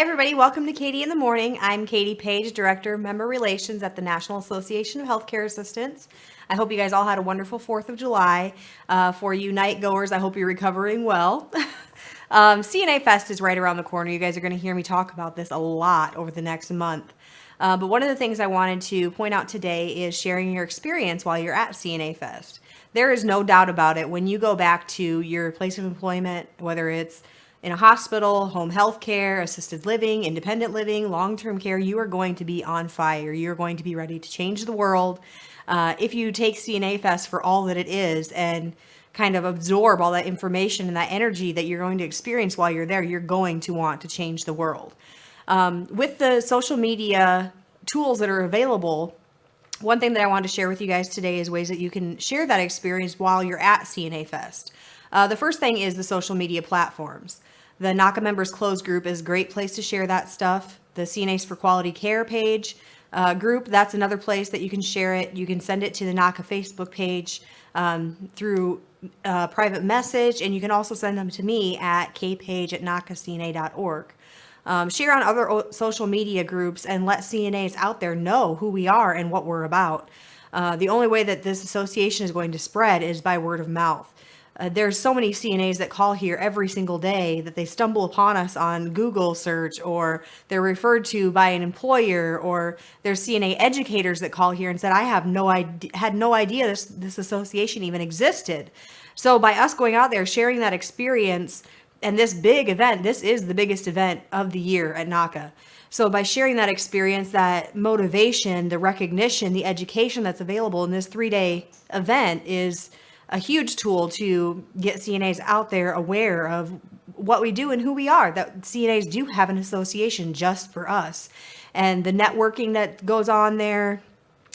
everybody, welcome to Katie in the Morning. I'm Katie Page, Director of Member Relations at the National Association of Healthcare Assistants. I hope you guys all had a wonderful 4th of July. For you night goers, I hope you're recovering well. CNA Fest is right around the corner. You guys are going to hear me talk about this a lot over the next month. But one of the things I wanted to point out today is sharing your experience while you're at CNA Fest. There is no doubt about it. When you go back to your place of employment, whether it's in a hospital, home health care, assisted living, independent living, long-term care, you are going to be on fire. You're going to be ready to change the world. If you take CNA Fest for all that it is and kind of absorb all that information and that energy that you're going to experience while you're there, you're going to want to change the world. With the social media tools that are available, one thing that I wanted to share with you guys today is ways that you can share that experience while you're at CNA Fest. The first thing is the social media platforms. The NACA Members Closed group is a great place to share that stuff. The CNAs for Quality Care page group, that's another place that you can share it. You can send it to the NACA Facebook page through private message, and you can also send them to me at kpage@nacacna.org. Share on other social media groups and let CNAs out there know who we are and what we're about. The only way that this association is going to spread is by word of mouth. There's so many CNAs that call here every single day that they stumble upon us on Google search, or they're referred to by an employer, or there's CNA educators that call here and said, I had no idea this association even existed. So by us going out there, sharing that experience and this big event, this is the biggest event of the year at NACA. So by sharing that experience, that motivation, the recognition, the education that's available in this 3-day event is a huge tool to get CNAs out there aware of what we do and who we are, that CNAs do have an association just for us. And the networking that goes on there,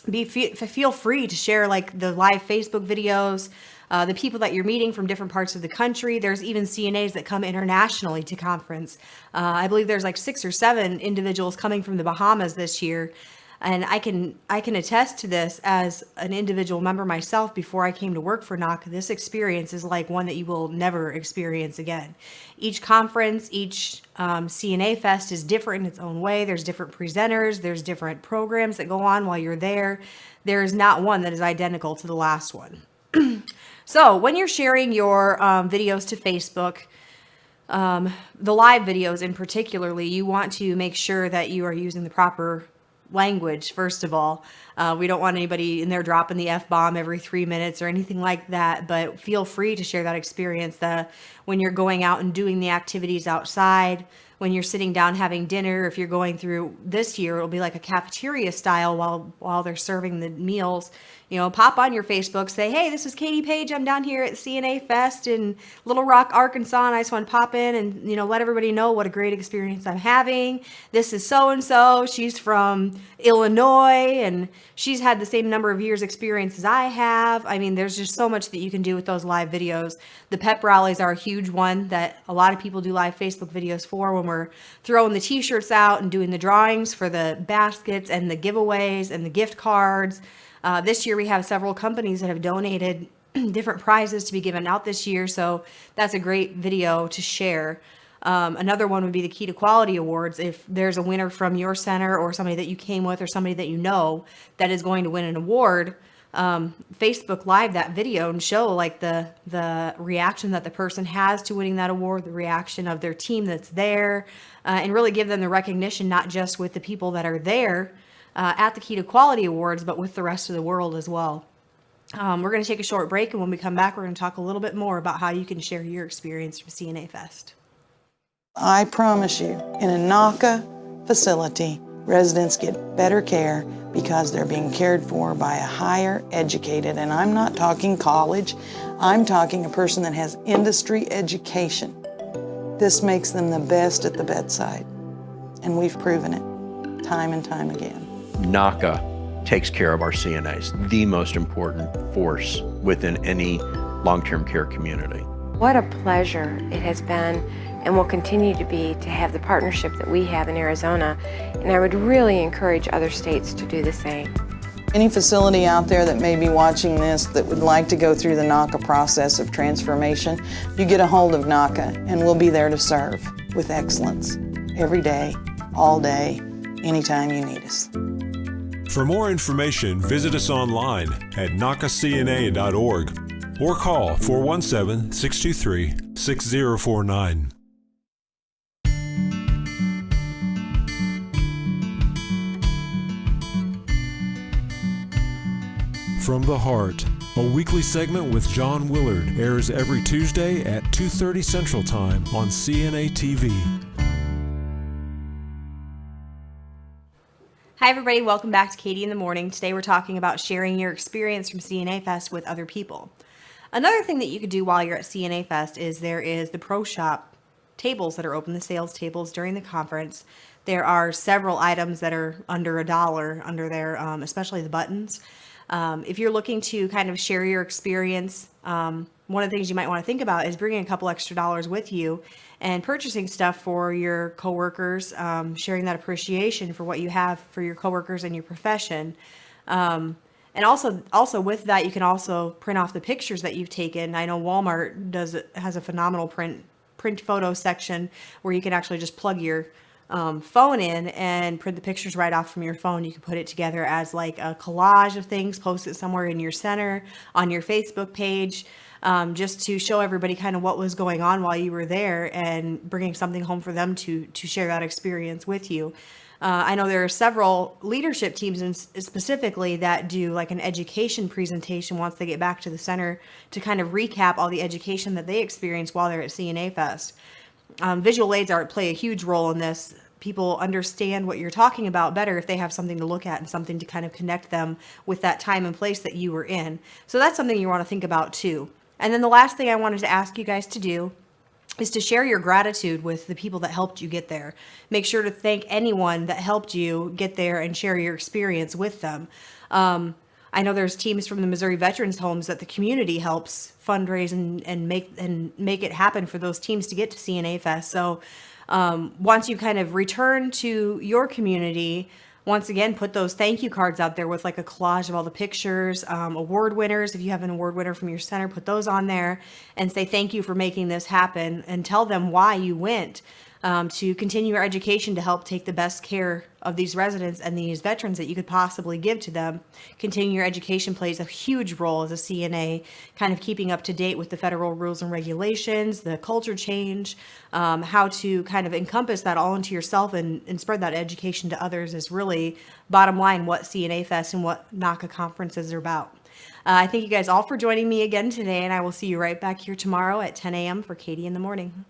feel free to share like the live Facebook videos, the people that you're meeting from different parts of the country. There's even CNAs that come internationally to conference. I believe there's like 6 or 7 individuals coming from the Bahamas this year. And I can attest to this as an individual member myself. Before I came to work for NACA, this experience is like one that you will never experience again. Each conference, each CNA Fest is different in its own way. There's different presenters, there's different programs that go on while you're there. There is not one that is identical to the last one. So when you're sharing your videos to Facebook, the live videos in particularly, you want to make sure that you are using the proper language. First of all, we don't want anybody in there dropping the F-bomb every 3 minutes or anything like that, but feel free to share that experience when you're going out and doing the activities outside, when you're sitting down having dinner. If you're going through this year, it'll be like a cafeteria style while they're serving the meals. You know, pop on your Facebook, say, hey, this is Katie Page. I'm down here at CNA Fest in Little Rock, Arkansas, and I just want to pop in and, let everybody know what a great experience I'm having. This is so-and-so. She's from Illinois, and she's had the same number of years experience as I have. I mean, there's just so much that you can do with those live videos. The pep rallies are a huge one that a lot of people do live Facebook videos for, when we're throwing the t-shirts out and doing the drawings for the baskets and the giveaways and the gift cards. This year we have several companies that have donated different prizes to be given out this year, so that's a great video to share. Another one would be the Key to Quality Awards. If there's a winner from your center or somebody that you came with or somebody that you know that is going to win an award, Facebook Live that video and show like the reaction that the person has to winning that award, the reaction of their team that's there, and really give them the recognition, not just with the people that are there at the Key to Quality Awards, but with the rest of the world as well. We're going to take a short break, and when we come back, we're going to talk a little bit more about how you can share your experience from CNA Fest. I promise you, in a NACA facility, residents get better care because they're being cared for by a higher educated, and I'm not talking college, I'm talking a person that has industry education. This makes them the best at the bedside, and we've proven it time and time again. NACA takes care of our CNAs, the most important force within any long-term care community. What a pleasure it has been and will continue to be to have the partnership that we have in Arizona, and I would really encourage other states to do the same. Any facility out there that may be watching this that would like to go through the NACA process of transformation, you get a hold of NACA and we'll be there to serve with excellence. every day, all day, anytime you need us. For more information, visit us online at nacacna.org or call 417-623-6049. From the Heart, a weekly segment with John Willard, airs every Tuesday at 2:30 Central Time on CNA TV. Hi everybody, welcome back to Katie in the Morning. Today we're talking about sharing your experience from CNA Fest with other people. Another thing that you could do while you're at CNA Fest is there is the Pro Shop tables that are open, the sales tables during the conference. There are several items that are under $1 under there, especially the buttons. If you're looking to kind of share your experience, one of the things you might want to think about is bringing a couple extra dollars with you and purchasing stuff for your coworkers, sharing that appreciation for what you have for your coworkers and your profession. And also with that, you can also print off the pictures that you've taken. I know Walmart has a phenomenal print photo section where you can actually just plug your phone in and print the pictures right off from your phone. You can put it together as like a collage of things, post it somewhere in your center, on your Facebook page, just to show everybody kind of what was going on while you were there and bringing something home for them to share that experience with you. I know there are several leadership teams specifically that do like an education presentation once they get back to the center to kind of recap all the education that they experienced while they're at CNA Fest. Visual aids play a huge role in this. People understand what you're talking about better if they have something to look at and something to kind of connect them with that time and place that you were in. So that's something you want to think about too. And then the last thing I wanted to ask you guys to do is to share your gratitude with the people that helped you get there. Make sure to thank anyone that helped you get there and share your experience with them. I know there's teams from the Missouri Veterans Homes that the community helps fundraise and make it happen for those teams to get to CNA Fest. So once you kind of return to your community, once again, put those thank you cards out there with like a collage of all the pictures, award winners. If you have an award winner from your center, put those on there and say thank you for making this happen and tell them why you went to continue your education to help take the best care of these residents and these veterans that you could possibly give to them. Continuing your education plays a huge role as a CNA, kind of keeping up to date with the federal rules and regulations, the culture change, how to kind of encompass that all into yourself and spread that education to others is really bottom line what CNA Fest and what NACA conferences are about. I thank you guys all for joining me again today, and I will see you right back here tomorrow at 10 a.m. for Katie in the Morning.